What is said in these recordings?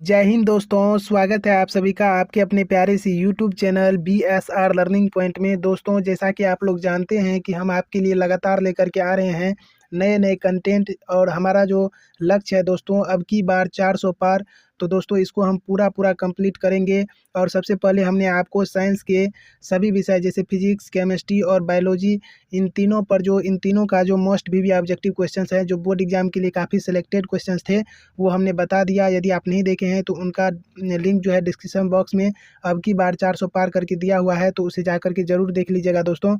जय हिंद दोस्तों, स्वागत है आप सभी का आपके अपने प्यारे से YouTube channel BSR learning point में। दोस्तों, जैसा कि आप लोग जानते हैं कि हम आपके लिए लगातार लेकर के आ रहे हैं नए नए कंटेंट, और हमारा जो लक्ष्य है दोस्तों, अब की बार 400 पार। तो दोस्तों, इसको हम पूरा कंप्लीट करेंगे। और सबसे पहले हमने आपको साइंस के सभी विषय जैसे फिजिक्स, केमिस्ट्री और बायोलॉजी, इन तीनों का जो मोस्ट भी ऑब्जेक्टिव क्वेश्चंस है, जो बोर्ड एग्जाम के लिए काफ़ी सिलेक्टेड क्वेश्चंस थे, वो हमने बता दिया। यदि आप नहीं देखे हैं तो उनका लिंक जो है डिस्क्रिप्शन बॉक्स में अब की बार 400 पार करके दिया हुआ है, तो उसे जाकर के ज़रूर देख लीजिएगा दोस्तों।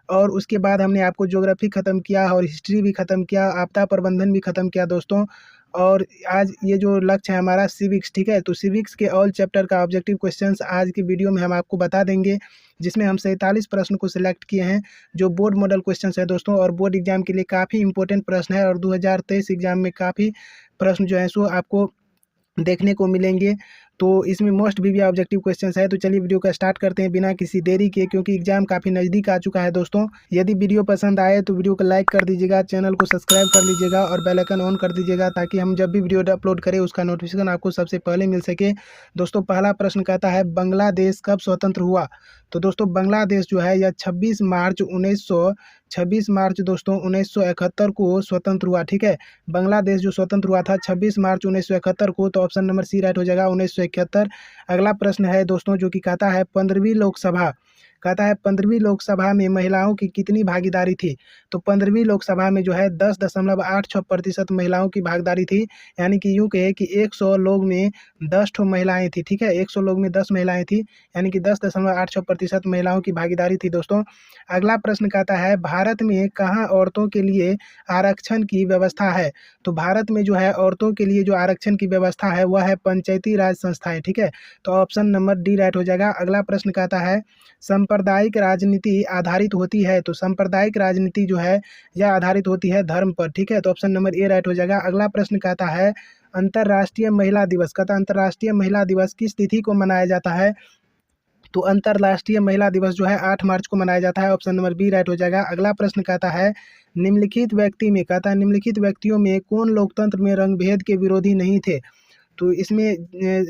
और उसके बाद हमने आपको ज्योग्राफी ख़त्म किया और हिस्ट्री भी ख़त्म किया, आपदा प्रबंधन भी ख़त्म किया दोस्तों। और आज ये जो लक्ष्य है हमारा सिविक्स, ठीक है, तो सिविक्स के ऑल चैप्टर का ऑब्जेक्टिव क्वेश्चंस आज की वीडियो में हम आपको बता देंगे, जिसमें हम 47 प्रश्न को सिलेक्ट किए हैं, जो बोर्ड मॉडल क्वेश्चंस है दोस्तों। और बोर्ड एग्जाम के लिए काफ़ी इंपॉर्टेंट प्रश्न है, और 2023 एग्जाम में काफ़ी प्रश्न जो है सो आपको देखने को मिलेंगे। तो इसमें मोस्ट भी ऑब्जेक्टिव क्वेश्चंस है। तो चलिए वीडियो का स्टार्ट करते हैं बिना किसी देरी के, क्योंकि एग्जाम काफ़ी नज़दीक आ चुका है दोस्तों। यदि वीडियो पसंद आए तो वीडियो को लाइक कर दीजिएगा, चैनल को सब्सक्राइब कर लीजिएगा और बेल आइकन ऑन कर दीजिएगा, ताकि हम जब भी वीडियो अपलोड करें उसका नोटिफिकेशन आपको सबसे पहले मिल सके। दोस्तों, पहला प्रश्न कहता है बांग्लादेश कब स्वतंत्र हुआ। तो दोस्तों, बांग्लादेश जो है यह 26 मार्च दोस्तों 1971 को स्वतंत्र हुआ, ठीक है। बांग्लादेश जो स्वतंत्र हुआ था 26 मार्च 1971 को, तो ऑप्शन नंबर सी राइट हो जाएगा, 1971। अगला प्रश्न है दोस्तों, जो कि कहता है 15वीं लोकसभा, कहता है 15वीं लोकसभा में महिलाओं की कितनी भागीदारी थी। तो 15वीं लोकसभा में जो है 10.86% महिलाओं की भागीदारी थी। यानी कि यूँ कहे कि 100 लोग में 10 ठो महिलाएं थी, ठीक है, 100 लोग में 10 महिलाएं थी, यानी कि 10.86% महिलाओं की भागीदारी थी दोस्तों। अगला प्रश्न कहता है भारत में कहाँ औरतों के लिए आरक्षण की व्यवस्था है। तो भारत में जो है औरतों के लिए जो आरक्षण की व्यवस्था है वह है पंचायती राज संस्थाएं, ठीक है। तो ऑप्शन नंबर डी राइट हो जाएगा। अगला प्रश्न कहता है सांप्रदायिक राजनीति आधारित होती है। तो सांप्रदायिक राजनीति जो है यह आधारित होती है धर्म पर, ठीक है। तो ऑप्शन नंबर ए राइट हो जाएगा। अगला प्रश्न कहता है अंतर्राष्ट्रीय महिला दिवस, कहता है अंतर्राष्ट्रीय महिला दिवस किस तिथि को मनाया जाता है। तो अंतर्राष्ट्रीय महिला दिवस जो है 8 मार्च को मनाया जाता है, ऑप्शन नंबर बी राइट हो जाएगा। अगला प्रश्न कहता है निम्नलिखित व्यक्ति में, कहता है निम्नलिखित व्यक्तियों में कौन लोकतंत्र में रंगभेद के विरोधी नहीं थे। तो इसमें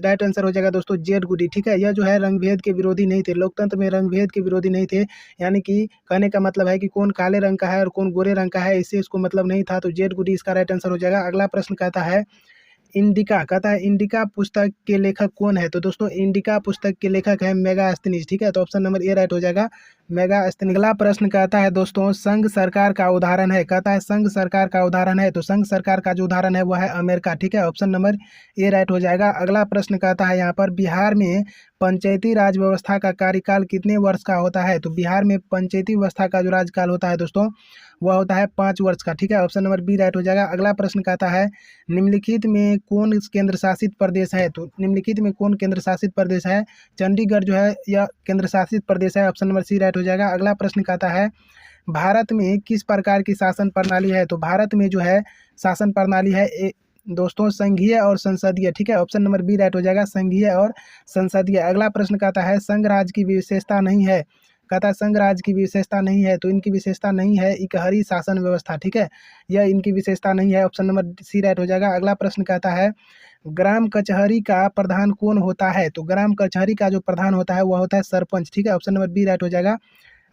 राइट आंसर हो जाएगा दोस्तों जेड गुडी, ठीक है। यह जो है रंगभेद के विरोधी नहीं थे, लोकतंत्र में रंगभेद के विरोधी नहीं थे। यानी कि कहने का मतलब है कि कौन काले रंग का है और कौन गोरे रंग का है, इससे इसको मतलब नहीं था। तो जेड गुडी इसका राइट आंसर हो जाएगा। अगला प्रश्न कहता है इंडिका, कहता है इंडिका पुस्तक के लेखक कौन है। तो दोस्तों, इंडिका पुस्तक के लेखक है मेगास्थनीज, ठीक है। तो ऑप्शन नंबर ए राइट हो जाएगा, मेगास्थनीज। अगला प्रश्न कहता है दोस्तों संघ सरकार का उदाहरण है, कहता है संघ सरकार का उदाहरण है। तो संघ सरकार का जो उदाहरण है वह है अमेरिका, ठीक है। ऑप्शन नंबर ए राइट हो जाएगा। अगला प्रश्न कहता है यहाँ पर बिहार में पंचायती राज व्यवस्था का कार्यकाल कितने वर्ष का होता है। तो बिहार में पंचायती व्यवस्था का जो राज्यकाल होता है दोस्तों वह होता है 5 वर्ष का, ठीक है। ऑप्शन नंबर बी राइट हो जाएगा। अगला प्रश्न कहता है निम्नलिखित में कौन केंद्र शासित प्रदेश है। तो निम्नलिखित में कौन केंद्र शासित प्रदेश है। चंडीगढ़ जो है यह केंद्र शासित प्रदेश है, ऑप्शन नंबर सी राइट हो जाएगा। अगला प्रश्न कहता है भारत में किस प्रकार की शासन प्रणाली है। तो भारत में जो है शासन प्रणाली है दोस्तों संघीय और संसदीय, ठीक है। ऑप्शन नंबर बी राइट हो जाएगा, संघीय और संसदीय। अगला प्रश्न कहता है संघ राज्य की विशेषता नहीं है, कहता है संघ राज्य की विशेषता नहीं है। तो इनकी विशेषता नहीं है इकहरी शासन व्यवस्था, ठीक है, यह इनकी विशेषता नहीं है, ऑप्शन नंबर सी राइट हो जाएगा। अगला प्रश्न कहता है ग्राम कचहरी का प्रधान कौन होता है। तो ग्राम कचहरी का जो प्रधान होता है वह होता है सरपंच, ठीक है। ऑप्शन नंबर बी राइट हो जाएगा।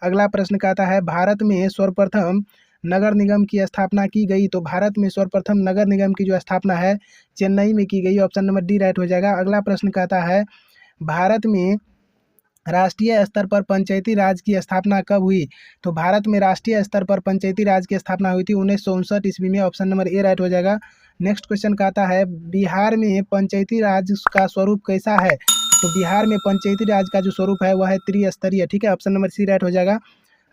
अगला प्रश्न कहता है भारत में सर्वप्रथम नगर निगम की स्थापना की गई। तो भारत में सर्वप्रथम नगर निगम की जो स्थापना है चेन्नई में की गई, ऑप्शन नंबर डी राइट हो जाएगा। अगला प्रश्न कहता है भारत में राष्ट्रीय स्तर पर पंचायती राज की स्थापना कब हुई। तो भारत में राष्ट्रीय स्तर पर पंचायती राज की स्थापना हुई थी 1959 ईस्वी में, ऑप्शन नंबर ए राइट हो जाएगा। नेक्स्ट क्वेश्चन कहता है बिहार में पंचायती राज का स्वरूप कैसा है। तो बिहार में पंचायती राज का जो स्वरूप है वह है त्रिस्तरीय, ठीक है। ऑप्शन नंबर सी राइट हो जाएगा।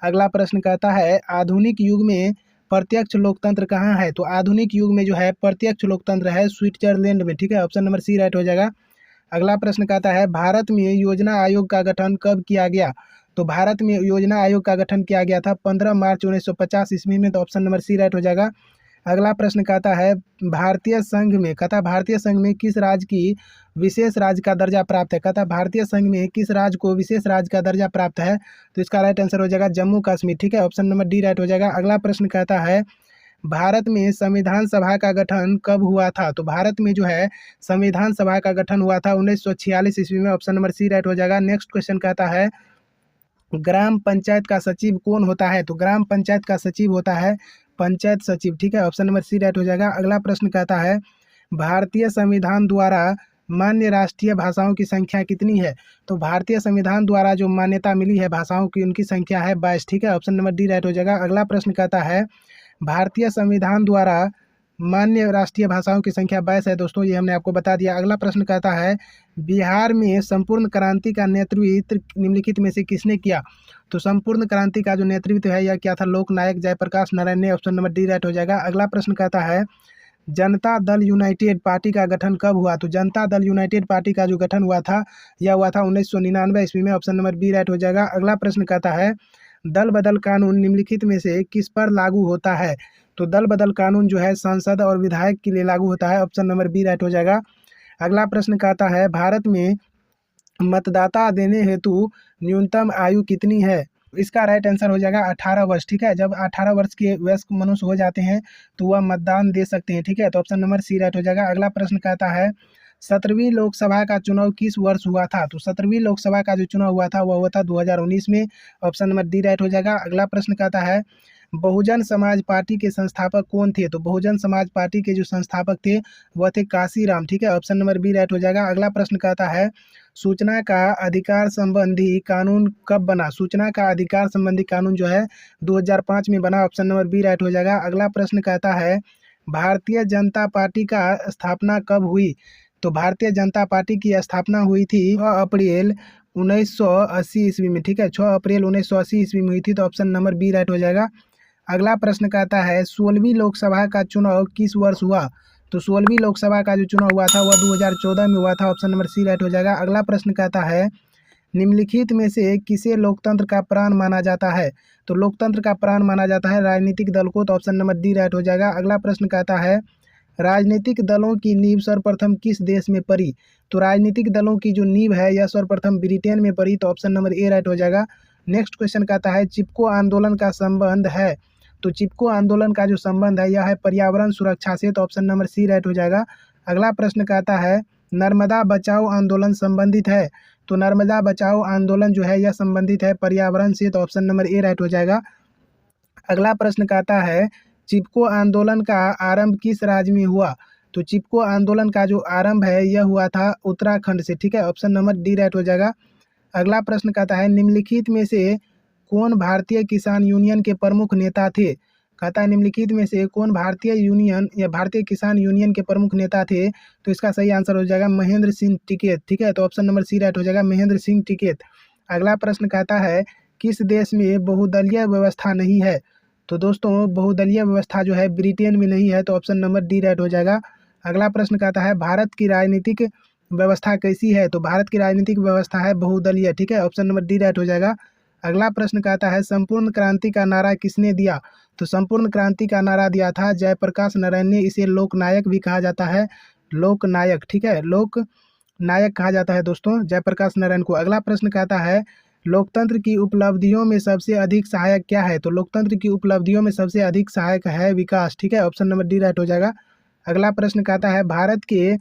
अगला प्रश्न कहता है आधुनिक युग में प्रत्यक्ष लोकतंत्र कहाँ है। तो आधुनिक युग में जो है प्रत्यक्ष लोकतंत्र है स्विट्जरलैंड में, ठीक है। ऑप्शन नंबर सी राइट हो जाएगा। अगला प्रश्न कहता है भारत में योजना आयोग का गठन कब किया गया। तो भारत में योजना आयोग का गठन किया गया था 15 मार्च 1950 ईस्वी में, तो ऑप्शन नंबर सी राइट हो जाएगा। अगला प्रश्न कहता है भारतीय संघ में, कहता भारतीय संघ में किस राज्य की विशेष राज्य का दर्जा प्राप्त है। कहता भारतीय संघ में किस राज्य को विशेष राज्य का दर्जा प्राप्त है। तो इसका राइट आंसर हो जाएगा जम्मू कश्मीर, ठीक है। ऑप्शन नंबर डी राइट हो जाएगा। अगला प्रश्न कहता है भारत में संविधान सभा का गठन कब हुआ था? तो भारत में जो है संविधान सभा का गठन हुआ था 1946 ईस्वी में। ऑप्शन नंबर सी राइट हो जाएगा। नेक्स्ट क्वेश्चन कहता है ग्राम पंचायत का सचिव कौन होता है? तो ग्राम पंचायत का सचिव होता है पंचायत सचिव, ठीक है। ऑप्शन नंबर सी राइट हो जाएगा। अगला प्रश्न कहता है भारतीय संविधान द्वारा मान्य राष्ट्रीय भाषाओं की संख्या कितनी है? तो भारतीय संविधान द्वारा जो मान्यता मिली है भाषाओं की, उनकी संख्या है 22, ठीक है। ऑप्शन नंबर डी राइट हो जाएगा। अगला प्रश्न कहता है भारतीय संविधान द्वारा मान्य राष्ट्रीय भाषाओं की संख्या 22 है दोस्तों, ये हमने आपको बता दिया। अगला प्रश्न कहता है बिहार में संपूर्ण क्रांति का नेतृत्व निम्नलिखित में से किसने किया? तो संपूर्ण क्रांति का जो नेतृत्व है यह क्या था? लोकनायक जयप्रकाश नारायण ने। ऑप्शन नंबर डी राइट हो जाएगा। अगला प्रश्न कहता है जनता दल यूनाइटेड पार्टी का गठन कब हुआ? तो जनता दल यूनाइटेड पार्टी का जो गठन हुआ था यह हुआ था 1999 ईस्वी में। ऑप्शन नंबर बी राइट हो जाएगा। अगला प्रश्न कहता है दल बदल कानून निम्नलिखित में से किस पर लागू होता है? तो दल बदल कानून जो है सांसद और विधायक के लिए लागू होता है। ऑप्शन नंबर बी राइट हो जाएगा। अगला प्रश्न कहता है भारत में मतदाता देने हेतु न्यूनतम आयु कितनी है? इसका राइट आंसर हो जाएगा 18 वर्ष, ठीक है। जब 18 वर्ष के वयस्क मनुष्य हो जाते हैं तो वह मतदान दे सकते हैं, ठीक है। तो ऑप्शन नंबर सी राइट हो जाएगा। अगला प्रश्न कहता है 17वीं लोकसभा का चुनाव किस वर्ष हुआ था? तो 17वीं लोकसभा का जो चुनाव हुआ था वह हुआ था 2019 में। ऑप्शन नंबर डी राइट हो जाएगा। अगला प्रश्न कहता है बहुजन समाज पार्टी के संस्थापक कौन थे? तो बहुजन समाज पार्टी के जो संस्थापक थे वह थे काशीराम, ठीक है। ऑप्शन नंबर बी राइट हो जाएगा। अगला प्रश्न कहता है सूचना का अधिकार संबंधी कानून कब बना? सूचना का अधिकार संबंधी कानून जो है 2005 में बना। ऑप्शन नंबर बी राइट हो जाएगा। अगला प्रश्न कहता है भारतीय जनता पार्टी का स्थापना कब हुई? तो भारतीय जनता पार्टी की स्थापना हुई थी 6 अप्रैल 1980 ईस्वी में, ठीक है। 6 अप्रैल 1980 ईस्वी में हुई थी। तो ऑप्शन नंबर बी राइट हो जाएगा। अगला प्रश्न कहता है 16वीं लोकसभा का चुनाव किस वर्ष हुआ? तो 16वीं लोकसभा का जो चुनाव हुआ था वह 2014 में हुआ था। ऑप्शन नंबर सी राइट हो जाएगा। अगला प्रश्न कहता है निम्नलिखित में से किसे लोकतंत्र का प्राण माना जाता है? तो लोकतंत्र का प्राण माना जाता है राजनीतिक दल को। तो ऑप्शन नंबर डी राइट हो जाएगा। अगला प्रश्न कहता है राजनीतिक दलों की नींव सर्वप्रथम किस देश में पड़ी? तो राजनीतिक दलों की जो नींव है यह सर्वप्रथम ब्रिटेन में पड़ी। तो ऑप्शन नंबर ए राइट हो जाएगा। नेक्स्ट क्वेश्चन कहता है चिपको आंदोलन का संबंध है? तो चिपको आंदोलन का जो संबंध है यह है पर्यावरण सुरक्षा से। तो ऑप्शन नंबर सी राइट हो जाएगा। अगला प्रश्न कहता है नर्मदा बचाओ आंदोलन संबंधित है? तो नर्मदा बचाओ आंदोलन जो है यह संबंधित है पर्यावरण से। तो ऑप्शन नंबर ए राइट हो जाएगा। अगला प्रश्न कहता है चिपको आंदोलन का आरंभ किस राज्य में हुआ? तो चिपको आंदोलन का जो आरंभ है यह हुआ था उत्तराखंड से, ठीक है। ऑप्शन नंबर डी राइट हो जाएगा। अगला प्रश्न कहता है निम्नलिखित में से कौन भारतीय किसान यूनियन के प्रमुख नेता थे? कहता है निम्नलिखित में से कौन भारतीय यूनियन या भारतीय किसान यूनियन के प्रमुख नेता थे? तो इसका सही आंसर हो जाएगा महेंद्र सिंह टिकैत, ठीक है। तो ऑप्शन नंबर सी राइट हो जाएगा महेंद्र सिंह टिकैत। अगला प्रश्न कहता है किस देश में बहुदलीय व्यवस्था नहीं है? तो दोस्तों बहुदलीय व्यवस्था जो है ब्रिटेन में नहीं है। तो ऑप्शन नंबर डी राइट हो जाएगा। अगला प्रश्न कहता है भारत की राजनीतिक व्यवस्था कैसी है? तो भारत की राजनीतिक व्यवस्था है बहुदलीय, ठीक है। ऑप्शन नंबर डी राइट हो जाएगा। अगला प्रश्न कहता है संपूर्ण क्रांति का नारा किसने दिया? तो संपूर्ण क्रांति का नारा दिया था जयप्रकाश नारायण ने। इसे लोकनायक भी कहा जाता है, लोकनायक, ठीक है। लोक नायक कहा जाता है दोस्तों जयप्रकाश नारायण को। अगला प्रश्न कहता है लोकतंत्र की उपलब्धियों में सबसे अधिक सहायक क्या है? तो लोकतंत्र की उपलब्धियों में सबसे अधिक सहायक है विकास, ठीक है। ऑप्शन नंबर डी राइट हो जाएगा। अगला प्रश्न कहता है भारत के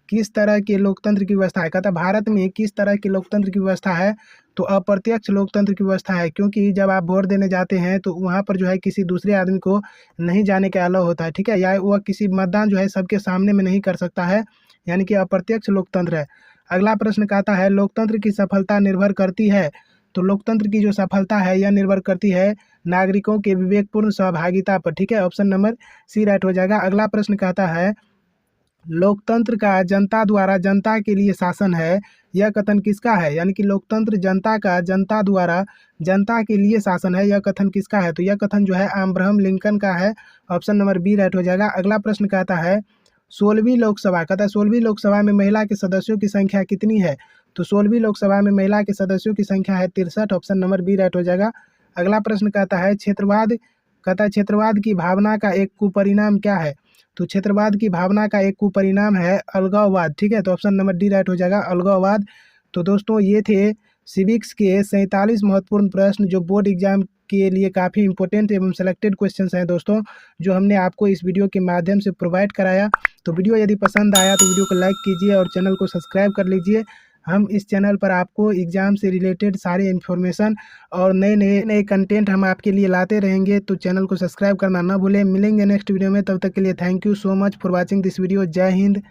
किस तरह के लोकतंत्र की व्यवस्था है? कहता है भारत में किस तरह की लोकतंत्र की व्यवस्था है? तो अप्रत्यक्ष लोकतंत्र की व्यवस्था है, क्योंकि जब आप वोट देने जाते हैं तो वहाँ पर जो है किसी दूसरे आदमी को नहीं जाने का अलाउ होता है, ठीक है। या वह किसी मतदान जो है सबके सामने में नहीं कर सकता है, यानी कि अप्रत्यक्ष लोकतंत्र है। अगला प्रश्न कहता है लोकतंत्र की सफलता निर्भर करती है? तो लोकतंत्र की जो सफलता है यह निर्भर करती है नागरिकों के विवेकपूर्ण सहभागिता पर, ठीक है। ऑप्शन नंबर सी राइट हो जाएगा। अगला प्रश्न कहता है लोकतंत्र का जनता द्वारा जनता के लिए शासन है, यह कथन किसका है? यानी कि लोकतंत्र जनता का जनता द्वारा जनता के लिए शासन है, यह कथन किसका है? तो यह कथन जो है अब्राहम लिंकन का है। ऑप्शन नंबर बी राइट हो जाएगा। अगला प्रश्न कहता है 16वीं लोकसभा, कहता है 16वीं लोकसभा में महिला के सदस्यों की संख्या कितनी है? तो 16वीं लोकसभा में महिला के सदस्यों की संख्या है 63। ऑप्शन नंबर बी राइट हो जाएगा। अगला प्रश्न कहता है क्षेत्रवाद, कहता है क्षेत्रवाद की भावना का एक कुपरिणाम क्या है? तो क्षेत्रवाद की भावना का एक कुपरिणाम है अलगाववाद, ठीक है। तो ऑप्शन नंबर डी राइट हो जाएगा अलगाववाद। तो दोस्तों ये थे सिविक्स के 47 महत्वपूर्ण प्रश्न जो बोर्ड एग्जाम आपके लिए काफ़ी इंपॉर्टेंट एवं सेलेक्टेड क्वेश्चंस हैं दोस्तों, जो हमने आपको इस वीडियो के माध्यम से प्रोवाइड कराया। तो वीडियो यदि पसंद आया तो वीडियो को लाइक कीजिए और चैनल को सब्सक्राइब कर लीजिए। हम इस चैनल पर आपको एग्ज़ाम से रिलेटेड सारी इन्फॉर्मेशन और नए कंटेंट हम आपके लिए लाते रहेंगे, तो चैनल को सब्सक्राइब करना ना भूलें। मिलेंगे नेक्स्ट वीडियो में, तब तक के लिए thank you so much for watching this video. जय हिंद।